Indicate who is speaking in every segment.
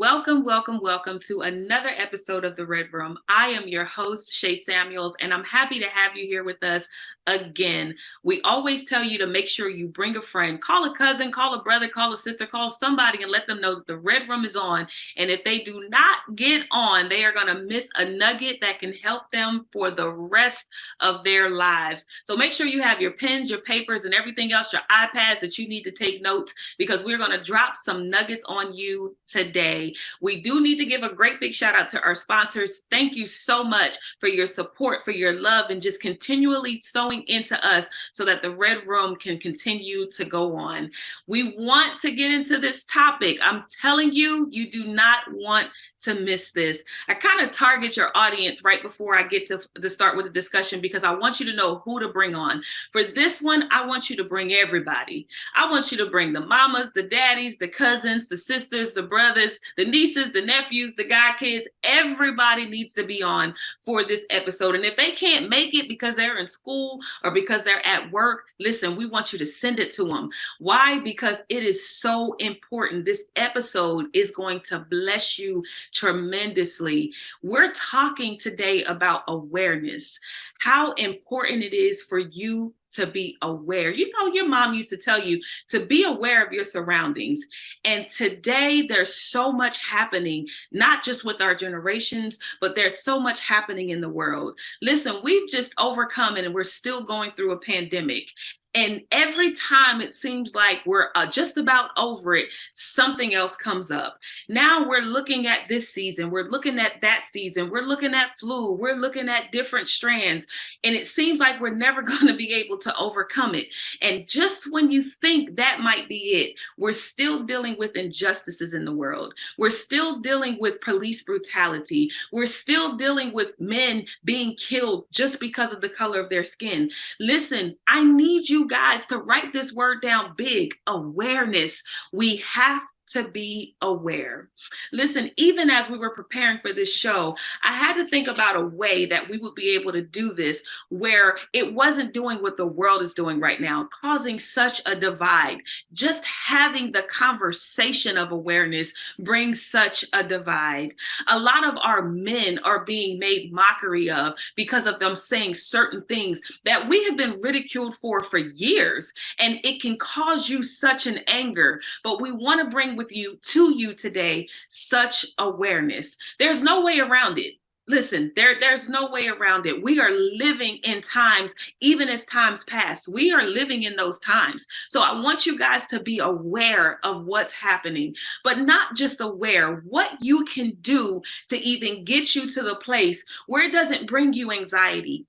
Speaker 1: Welcome, welcome, welcome to another episode of The Red Room. I am your host, Shay Samuels, and I'm happy to have you here with us again. We always tell you to make sure you bring a friend, call a cousin, call a brother, call a sister, call somebody and let them know that The Red Room is on. And if they do not get on, they are going to miss a nugget that can help them for the rest of their lives. So make sure you have your pens, your papers, and everything else, your iPads that you need to take notes, because we're going to drop some nuggets on you today. We do need to give a great big shout out to our sponsors. Thank you so much for your support, for your love, and just continually sewing into us so that the Red Room can continue to go on. We want to get into this topic. I'm telling you, you do not want to miss this. I kind of target your audience right before I get to start with the discussion, because I want you to know who to bring on. For this one, I want you to bring everybody. I want you to bring the mamas, the daddies, the cousins, the sisters, the brothers, the nieces, the nephews, the godkids. Everybody needs to be on for this episode. And if they can't make it because they're in school or because they're at work, listen, we want you to send it to them. Why? Because it is so important. This episode is going to bless you tremendously. We're talking today about awareness, how important it is for you to be aware. You know, your mom used to tell you to be aware of your surroundings. And today there's so much happening, not just with our generations, but there's so much happening in the world. Listen, we've just overcome it and we're still going through a pandemic. And every time it seems like we're just about over it, something else comes up. Now we're looking at this season. We're looking at that season. We're looking at flu. We're looking at different strands. And it seems like we're never going to be able to overcome it. And just when you think that might be it, we're still dealing with injustices in the world. We're still dealing with police brutality. We're still dealing with men being killed just because of the color of their skin. Listen, I need you guys to write this word down big: awareness. We have to be aware. Listen, even as we were preparing for this show, I had to think about a way that we would be able to do this where it wasn't doing what the world is doing right now, causing such a divide. Just having the conversation of awareness brings such a divide. A lot of our men are being made mockery of because of them saying certain things that we have been ridiculed for years, and it can cause you such an anger. But we want to bring to you today such awareness. There's no way around it. Listen, there's no way around it. We are living in times, even as times past, we are living in those times. So I want you guys to be aware of what's happening, but not just aware, what you can do to even get you to the place where it doesn't bring you anxiety,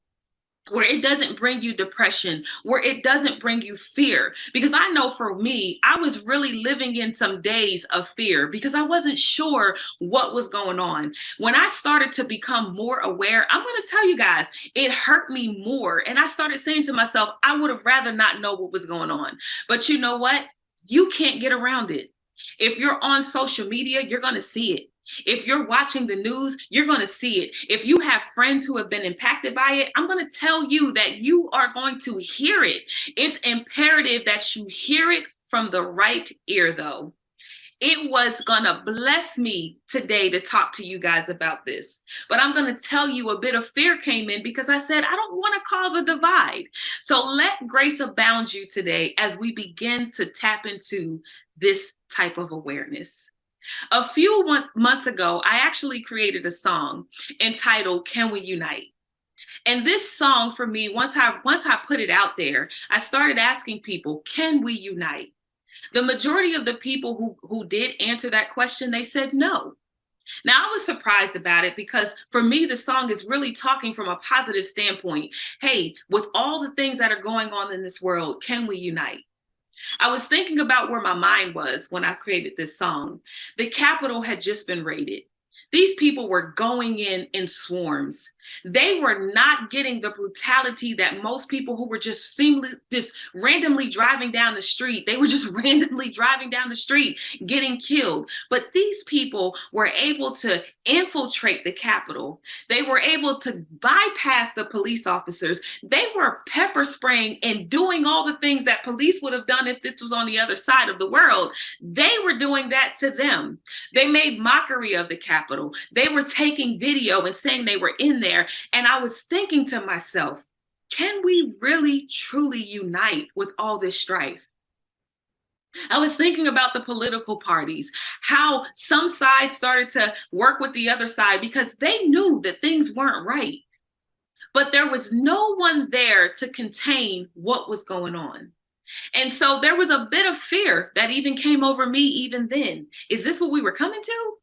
Speaker 1: where it doesn't bring you depression, where it doesn't bring you fear. Because I know for me, I was really living in some days of fear because I wasn't sure what was going on. When I started to become more aware, I'm going to tell you guys, it hurt me more. And I started saying to myself, I would have rather not know what was going on. But you know what? You can't get around it. If you're on social media, you're going to see it. If you're watching the news, you're going to see it. If you have friends who have been impacted by it, I'm going to tell you that you are going to hear it. It's imperative that you hear it from the right ear, though. It was going to bless me today to talk to you guys about this. But I'm going to tell you, a bit of fear came in because I said, I don't want to cause a divide. So let grace abound you today as we begin to tap into this type of awareness. A few months ago, I actually created a song entitled "Can We Unite?" And this song for me, once I put it out there, I started asking people, can we unite? The majority of the people who did answer that question, they said no. Now, I was surprised about it because for me, the song is really talking from a positive standpoint. Hey, with all the things that are going on in this world, can we unite? I was thinking about where my mind was when I created this song. The Capitol had just been raided. These people were going in swarms. They were not getting the brutality that most people who were just seemingly just randomly driving down the street, they were just randomly driving down the street getting killed. But these people were able to infiltrate the Capitol. They were able to bypass the police officers. They were pepper spraying and doing all the things that police would have done if this was on the other side of the world. They were doing that to them. They made mockery of the Capitol. They were taking video and saying they were in there. And I was thinking to myself, can we really truly unite with all this strife? I was thinking about the political parties, how some sides started to work with the other side because they knew that things weren't right. But there was no one there to contain what was going on. And so there was a bit of fear that even came over me even then. Is this what we were coming to?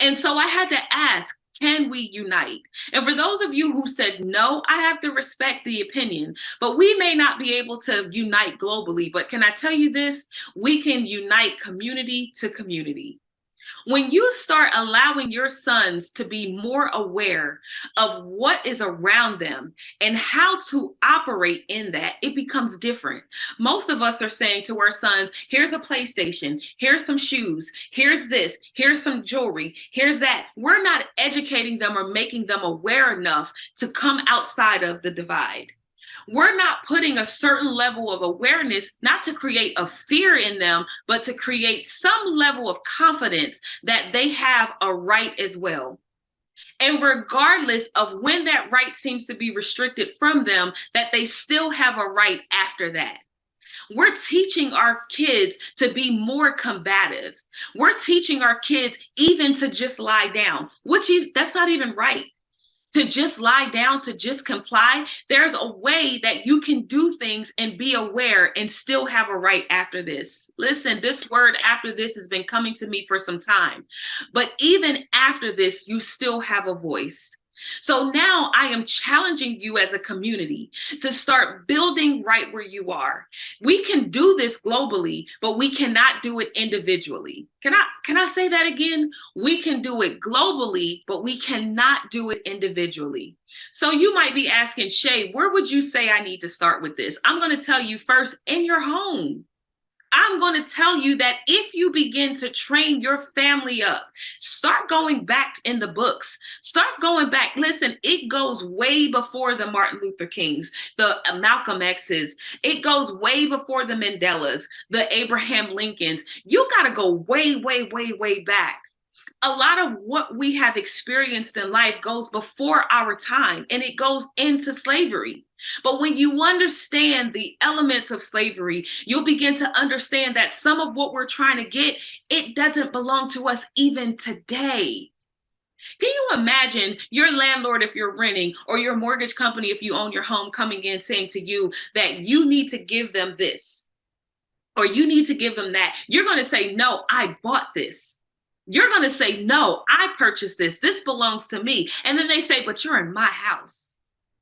Speaker 1: And so I had to ask, can we unite? And for those of you who said no, I have to respect the opinion, but we may not be able to unite globally. But can I tell you this? We can unite community to community. When you start allowing your sons to be more aware of what is around them and how to operate in that, it becomes different. Most of us are saying to our sons, here's a PlayStation, here's some shoes, here's this, here's some jewelry, here's that. We're not educating them or making them aware enough to come outside of the divide. We're not putting a certain level of awareness, not to create a fear in them, but to create some level of confidence that they have a right as well. And regardless of when that right seems to be restricted from them, that they still have a right after that. We're teaching our kids to be more combative. We're teaching our kids even to just lie down, that's not even right. To just lie down, to just comply. There's a way that you can do things and be aware and still have a right after this. Listen, this word after this has been coming to me for some time. But even after this, you still have a voice. So now I am challenging you as a community to start building right where you are. We can do this globally, but we cannot do it individually. Can I say that again? We can do it globally, but we cannot do it individually. So you might be asking, Shay, where would you say I need to start with this? I'm going to tell you first, in your home. I'm going to tell you that if you begin to train your family up, start going back in the books, start going back. Listen, it goes way before the Martin Luther Kings, the Malcolm X's. It goes way before the Mandelas, the Abraham Lincolns. You got to go way, way, way, way back. A lot of what we have experienced in life goes before our time, and it goes into slavery. But when you understand the elements of slavery, you'll begin to understand that some of what we're trying to get, it doesn't belong to us even today. Can you imagine your landlord, if you're renting, or your mortgage company, if you own your home, coming in saying to you that you need to give them this, or you need to give them that? You're going to say, no, I bought this. You're going to say, no, I purchased this. This belongs to me. And then they say, but you're in my house.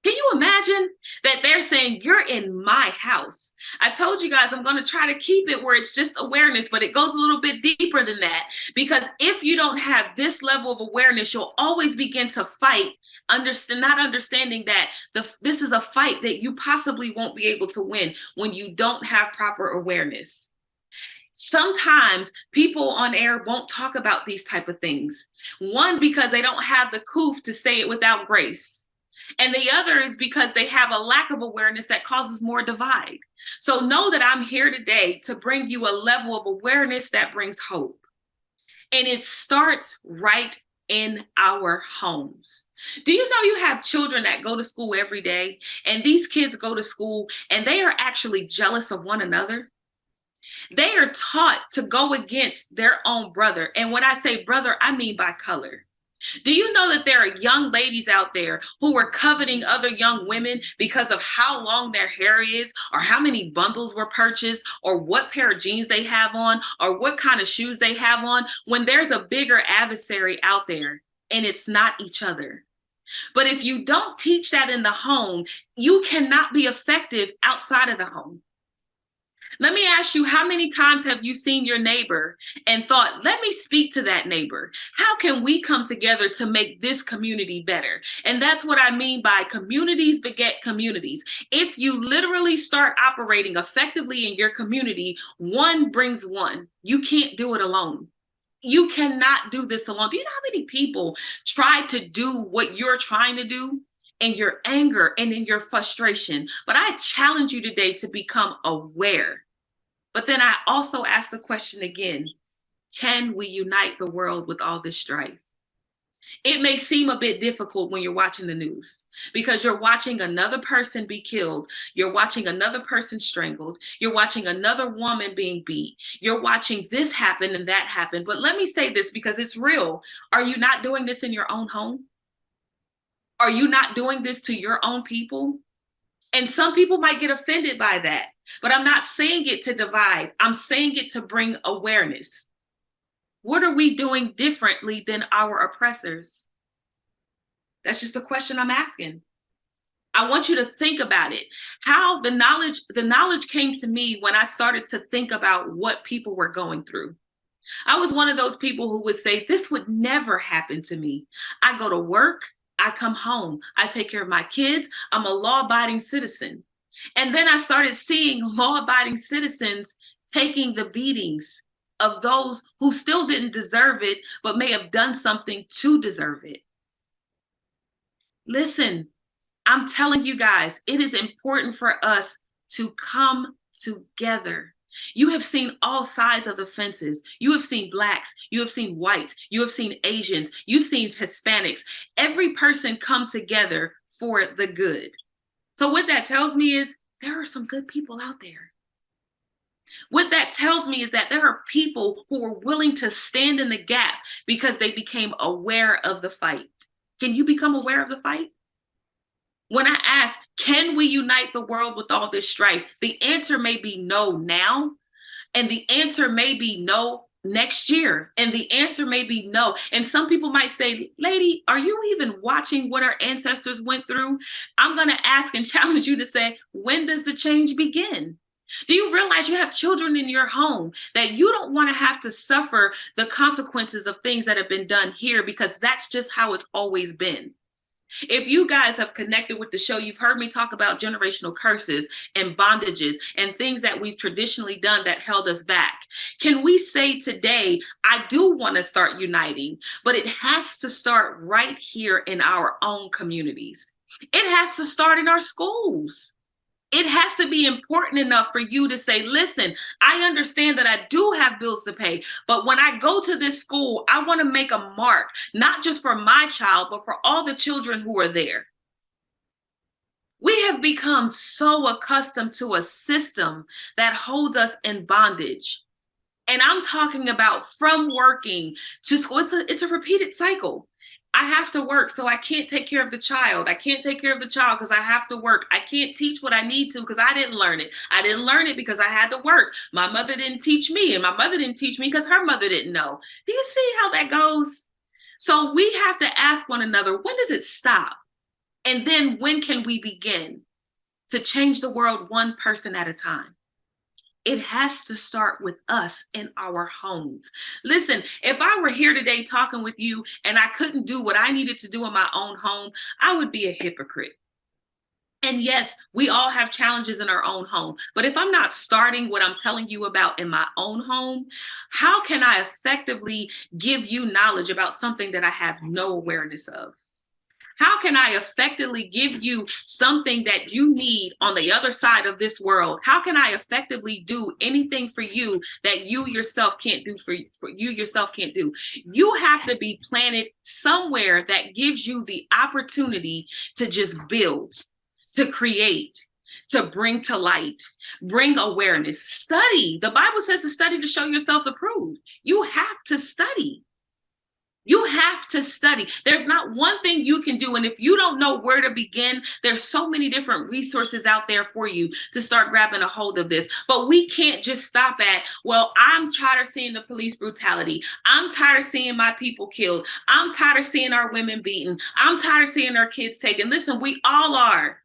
Speaker 1: Can you imagine that they're saying, you're in my house? I told you guys, I'm going to try to keep it where it's just awareness, but it goes a little bit deeper than that. Because if you don't have this level of awareness, you'll always begin to fight, not understanding that this is a fight that you possibly won't be able to win when you don't have proper awareness. Sometimes people on air won't talk about these type of things. One, because they don't have the coof to say it without grace. And the other is because they have a lack of awareness that causes more divide. So know that I'm here today to bring you a level of awareness that brings hope. And it starts right in our homes. Do you know you have children that go to school every day, and these kids go to school and they are actually jealous of one another? They are taught to go against their own brother. And when I say brother, I mean by color. Do you know that there are young ladies out there who are coveting other young women because of how long their hair is, or how many bundles were purchased, or what pair of jeans they have on, or what kind of shoes they have on, when there's a bigger adversary out there, and it's not each other? But if you don't teach that in the home, you cannot be effective outside of the home. Let me ask you, how many times have you seen your neighbor and thought, let me speak to that neighbor? How can we come together to make this community better? And that's what I mean by communities beget communities. If you literally start operating effectively in your community, one brings one. You can't do it alone. You cannot do this alone. Do you know how many people try to do what you're trying to do in your anger and in your frustration? But I challenge you today to become aware. But then I also ask the question again, can we unite the world with all this strife? It may seem a bit difficult when you're watching the news because you're watching another person be killed. You're watching another person strangled. You're watching another woman being beat. You're watching this happen and that happen. But let me say this because it's real. Are you not doing this in your own home? Are you not doing this to your own people? And some people might get offended by that, but I'm not saying it to divide. I'm saying it to bring awareness. What are we doing differently than our oppressors? That's just a question I'm asking. I want you to think about it. How the knowledge came to me when I started to think about what people were going through. I was one of those people who would say, this would never happen to me. I go to work, I come home, I take care of my kids, I'm a law-abiding citizen. And then I started seeing law-abiding citizens taking the beatings of those who still didn't deserve it, but may have done something to deserve it. Listen, I'm telling you guys, it is important for us to come together. You have seen all sides of the fences. You have seen Blacks, you have seen whites, you have seen Asians, you've seen Hispanics. Every person come together for the good. So what that tells me is there are some good people out there. What that tells me is that there are people who are willing to stand in the gap because they became aware of the fight. Can you become aware of the fight? When I ask, can we unite the world with all this strife? The answer may be no now, and the answer may be no next year, and the answer may be no. And some people might say, lady, are you even watching what our ancestors went through? I'm going to ask and challenge you to say, when does the change begin? Do you realize you have children in your home that you don't want to have to suffer the consequences of things that have been done here because that's just how it's always been? If you guys have connected with the show, you've heard me talk about generational curses and bondages and things that we've traditionally done that held us back. Can we say today, I do want to start uniting, but it has to start right here in our own communities. It has to start in our schools. It has to be important enough for you to say, listen, I understand that I do have bills to pay, but when I go to this school, I want to make a mark, not just for my child, but for all the children who are there. We have become so accustomed to a system that holds us in bondage. And I'm talking about from working to school. It's a repeated cycle. I have to work, so I can't take care of the child. I can't take care of the child because I have to work. I can't teach what I need to because I didn't learn it. I didn't learn it because I had to work. My mother didn't teach me, and my mother didn't teach me because her mother didn't know. Do you see how that goes? So we have to ask one another, when does it stop? And then when can we begin to change the world one person at a time? It has to start with us in our homes. Listen, if I were here today talking with you and I couldn't do what I needed to do in my own home, I would be a hypocrite. And yes, we all have challenges in our own home. But if I'm not starting what I'm telling you about in my own home, how can I effectively give you knowledge about something that I have no awareness of? How can I effectively give you something that you need on the other side of this world? How can I effectively do anything for you that you yourself can't do for you yourself can't do? You have to be planted somewhere that gives you the opportunity to just build, to create, to bring to light, bring awareness, study. The Bible says to study to show yourselves approved. You have to study. You have to study. There's not one thing you can do. And if you don't know where to begin, there's so many different resources out there for you to start grabbing a hold of this. But we can't just stop at, well, I'm tired of seeing the police brutality. I'm tired of seeing my people killed. I'm tired of seeing our women beaten. I'm tired of seeing our kids taken. Listen, we all are.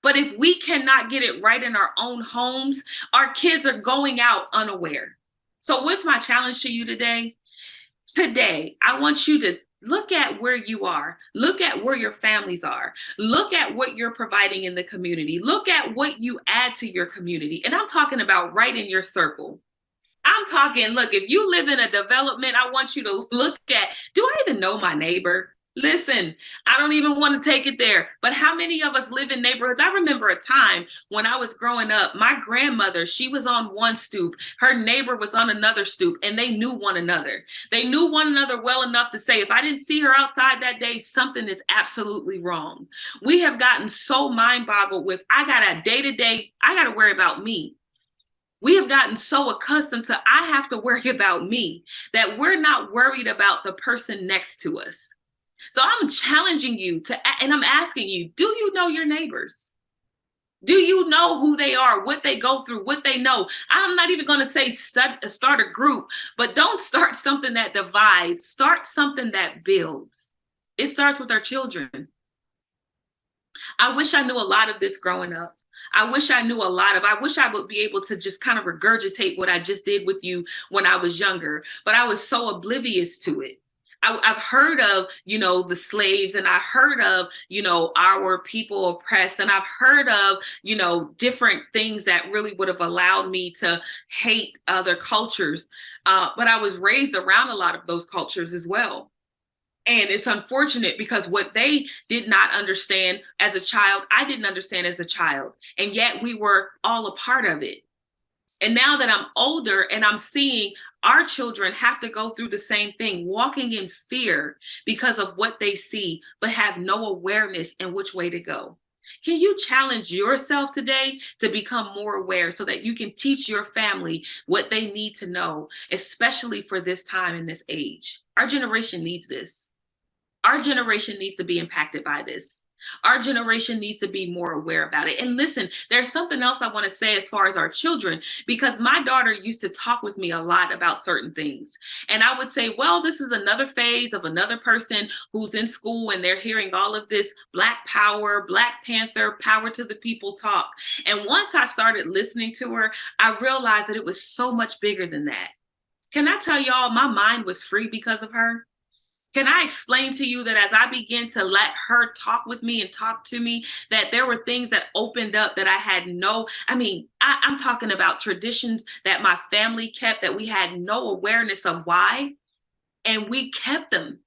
Speaker 1: But if we cannot get it right in our own homes, our kids are going out unaware. So what's my challenge to you today? Today, I want you to look at where you are. Look at where your families are. Look at what you're providing in the community. Look at what you add to your community. And I'm talking about right in your circle. I'm talking, look, if you live in a development, I want you to look at, do I even know my neighbor? Listen, I don't even want to take it there. But how many of us live in neighborhoods? I remember a time when I was growing up, my grandmother, she was on one stoop, her neighbor was on another stoop, and they knew one another. They knew one another well enough to say, if I didn't see her outside that day, something is absolutely wrong. We have gotten so mind boggled with, I got a day to day, I got to worry about me. We have gotten so accustomed to, I have to worry about me, that we're not worried about the person next to us. So I'm challenging you to, and I'm asking you, do you know your neighbors? Do you know who they are, what they go through, what they know? I'm not even going to say start a group, but don't start something that divides. Start something that builds. It starts with our children. I wish I knew a lot of this growing up. I wish I would be able to just kind of regurgitate what I just did with you when I was younger, but I was so oblivious to it. I've heard of, the slaves, and I heard of, our people oppressed, and I've heard of, different things that really would have allowed me to hate other cultures. But I was raised around a lot of those cultures as well. And it's unfortunate because what they did not understand as a child, I didn't understand as a child. And yet we were all a part of it. And now that I'm older and I'm seeing our children have to go through the same thing, walking in fear because of what they see, but have no awareness in which way to go. Can you challenge yourself today to become more aware so that you can teach your family what they need to know, especially for this time and this age? Our generation needs this. Our generation needs to be impacted by this. Our generation needs to be more aware about it. And listen, there's something else I want to say as far as our children, because my daughter used to talk with me a lot about certain things. And I would say, well, this is another phase of another person who's in school and they're hearing all of this Black power, Black Panther, power to the people talk. And once I started listening to her, I realized that it was so much bigger than that. Can I tell y'all, my mind was free because of her? Can I explain to you that as I began to let her talk with me and talk to me, that there were things that opened up that I had I'm talking about traditions that my family kept that we had no awareness of why, and we kept them.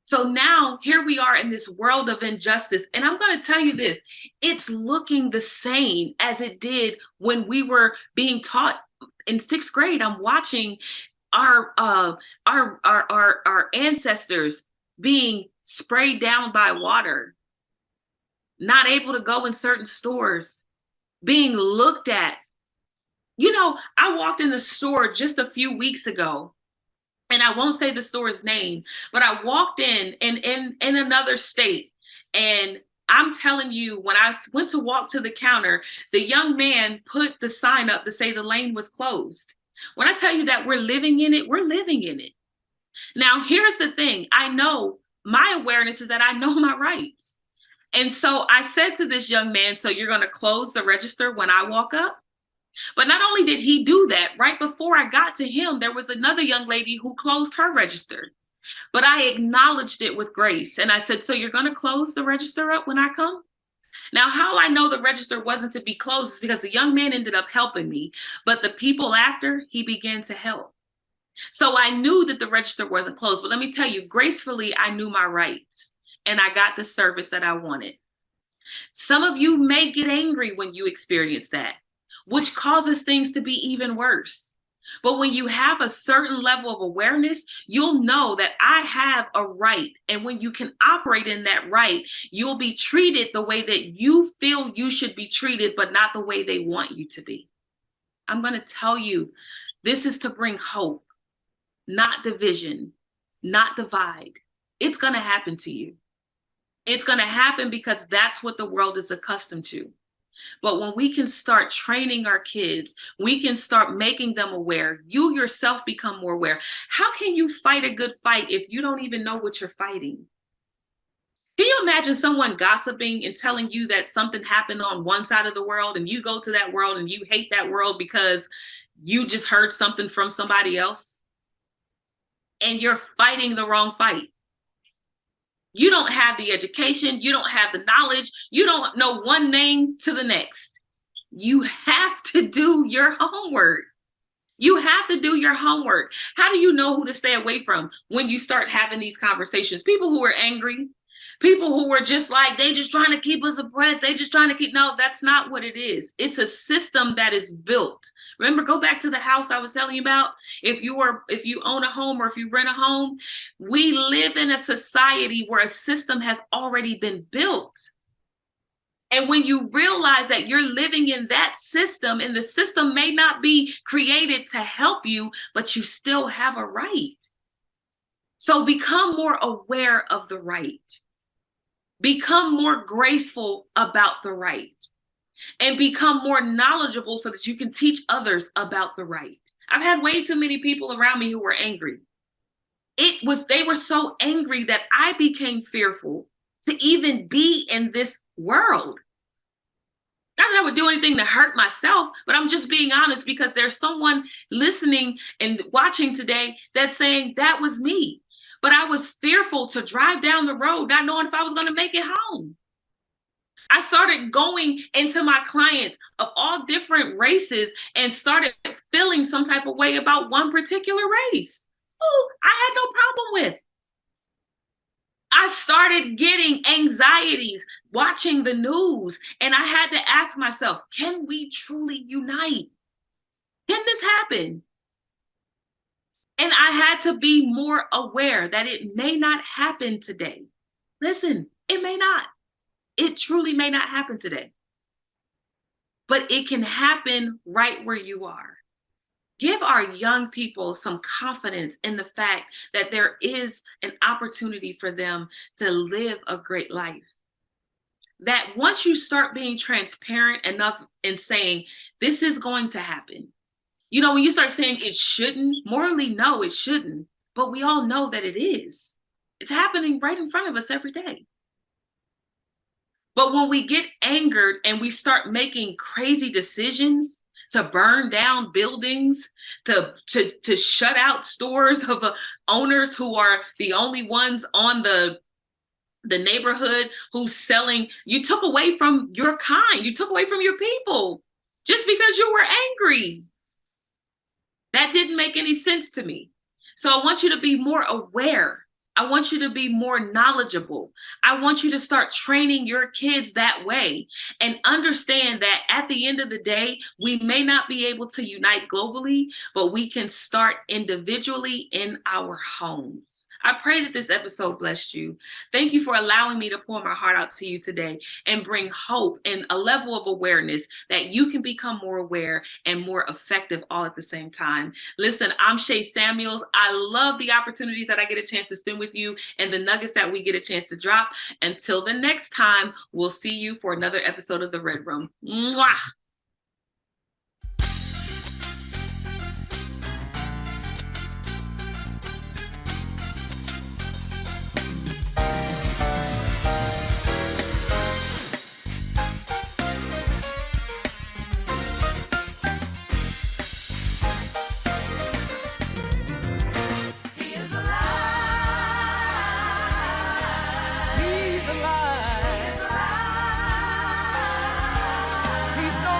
Speaker 1: So now here we are in this world of injustice. And I'm going to tell you this, it's looking the same as it did when we were being taught in sixth grade. I'm watching our ancestors being sprayed down by water, not able to go in certain stores, being looked at. I walked in the store just a few weeks ago, and I won't say the store's name, but I walked in another state, and I'm telling you, when I went to walk to the counter, the young man put the sign up to say the lane was closed. When I tell you that we're living in it, we're living in it. Now, here's the thing. I know my awareness is that I know my rights. And so I said to this young man, so you're going to close the register when I walk up? But not only did he do that, right before I got to him, there was another young lady who closed her register. But I acknowledged it with grace. And I said, so you're going to close the register up when I come? Now, how I know the register wasn't to be closed is because the young man ended up helping me, but the people after, he began to help. So I knew that the register wasn't closed, but let me tell you, gracefully, I knew my rights and I got the service that I wanted. Some of you may get angry when you experience that, which causes things to be even worse. But when you have a certain level of awareness, you'll know that I have a right. And when you can operate in that right, you'll be treated the way that you feel you should be treated, but not the way they want you to be. I'm going to tell you, this is to bring hope, not division, not divide. It's going to happen to you. It's going to happen because that's what the world is accustomed to. But when we can start training our kids, we can start making them aware. You yourself become more aware. How can you fight a good fight if you don't even know what you're fighting? Can you imagine someone gossiping and telling you that something happened on one side of the world and you go to that world and you hate that world because you just heard something from somebody else and you're fighting the wrong fight? You don't have the education, you don't have the knowledge, you don't know one name to the next. You have to do your homework. You have to do your homework. How do you know who to stay away from when you start having these conversations? People who are angry, people who are just like, they just trying to keep us oppressed. They just trying to keep, no, that's not what it is. It's a system that is built. Remember, go back to the house I was telling you about. If you own a home or if you rent a home, we live in a society where a system has already been built. And when you realize that you're living in that system and the system may not be created to help you, but you still have a right. So become more aware of the right. Become more graceful about the right. And become more knowledgeable so that you can teach others about the right. I've had way too many people around me who were angry. They were so angry that I became fearful to even be in this world. Not that I would do anything to hurt myself, but I'm just being honest because there's someone listening and watching today that's saying that was me. But I was fearful to drive down the road, not knowing if I was going to make it home. I started going into my clients of all different races and started feeling some type of way about one particular race. Oh, I had no problem with. I started getting anxieties watching the news, and I had to ask myself, can we truly unite? Can this happen? And I had to be more aware that it may not happen today. Listen, it may not. It truly may not happen today. But it can happen right where you are. Give our young people some confidence in the fact that there is an opportunity for them to live a great life. That once you start being transparent enough in saying, this is going to happen. You know, when you start saying it shouldn't, morally, no, it shouldn't. But we all know that it is. It's happening right in front of us every day. But when we get angered and we start making crazy decisions, to burn down buildings, to shut out stores of owners who are the only ones on the neighborhood who's selling. You took away from your kind. You took away from your people just because you were angry. That didn't make any sense to me. So I want you to be more aware. I want you to be more knowledgeable. I want you to start training your kids that way and understand that at the end of the day, we may not be able to unite globally, but we can start individually in our homes. I pray that this episode blessed you. Thank you for allowing me to pour my heart out to you today and bring hope and a level of awareness that you can become more aware and more effective all at the same time. Listen, I'm Shay Samuels. I love the opportunities that I get a chance to spend with you and the nuggets that we get a chance to drop. Until the next time, we'll see you for another episode of The Red Room. Mwah!
Speaker 2: He's alive. He's no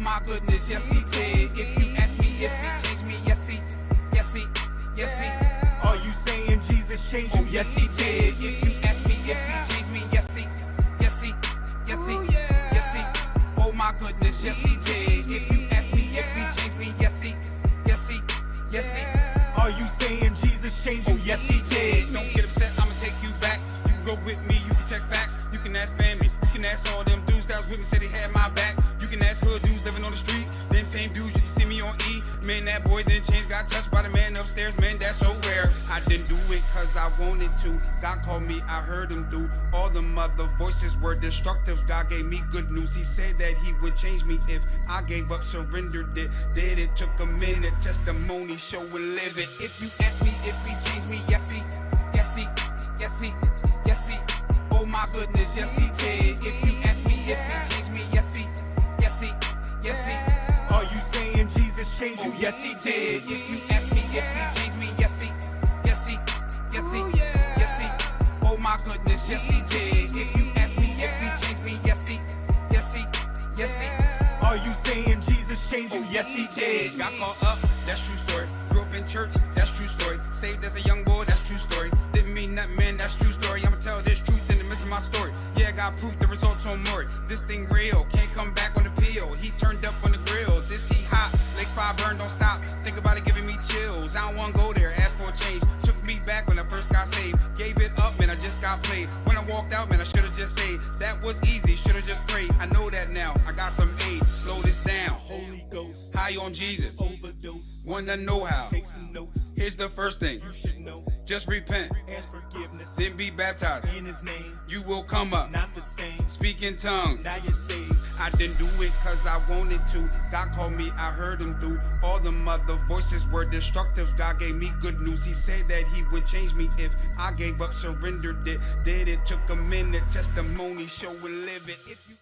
Speaker 2: my goodness, yes he did. If you ask me if he changed me, yes he, yes he, yes he.
Speaker 3: Are you saying Jesus changed you?
Speaker 2: Oh yes he did. If you ask me if he changed me, yes he, yes he, yes he, yes he. Oh my goodness, yes he did. If you ask me if he changed me, yes he, yes he, yes he.
Speaker 3: Are you saying Jesus changed you?
Speaker 2: Oh yes he did. Don't get upset, I'ma take you back. You can go with me, you can check facts. You can ask family, you can ask all them dudes that was with me, said they had my back. You can ask hood dudes living on the street. Them same dudes you can see me on E. Man, that boy then changed, got touched by the man upstairs. Man, that's so rare. I didn't do it cause I wanted to. God called me, I heard him do. All the other voices were destructive. God gave me good news. He said that he would change me if I gave up, surrendered it. Did it took a minute, testimony, show and live it. If you ask me if he changed me, yes he, yes he, yes he, yes he. Oh my goodness, yes he did. If you ask me if he changed me, yes he, yes he, yes he.
Speaker 3: Are you saying Jesus changed you?
Speaker 2: Oh yes he did. If you ask me if he changed me, yes he, yes he, yes he, yes he. Oh my goodness, yes he did. If you ask me if he changed me, yes he, yes he, yes he.
Speaker 3: Are you saying Jesus changed you?
Speaker 2: Oh yes he did. Got caught up, that's true story. Grew up in church, that's true story. Saved as a young boy, that's true story. Didn't mean nothing, man, that's true story. I'ma tell this truth in the midst of my story. Yeah, I got proof, the results on more. This thing real, can't come back on the peel. He turned up on the grill, this he hot. Lake fire burn, don't stop. Think about it, giving me chills. I don't wanna go there, ask for a change. Took me back when I first got saved. Gave it up, man, I just got played. When I walked out, man, I should've just stayed. That was easy, should've just prayed. I know that now, I got some age. Slow this down.
Speaker 3: Holy Ghost,
Speaker 2: High on Jesus.
Speaker 3: overdose.
Speaker 2: Wanna know how?
Speaker 3: Take some notes.
Speaker 2: Here's the first thing.
Speaker 3: You should know.
Speaker 2: Just repent,
Speaker 3: Ask forgiveness
Speaker 2: then be baptized.
Speaker 3: in his name.
Speaker 2: You will come up,
Speaker 3: Not the same.
Speaker 2: speak in tongues.
Speaker 3: Now you're saved.
Speaker 2: I didn't do it cause I wanted to. God called me, I heard him do. All the other voices were destructive. God gave me good news. He said that he would change me if I gave up, surrendered it. Did it took a minute, testimony, show and live it. If you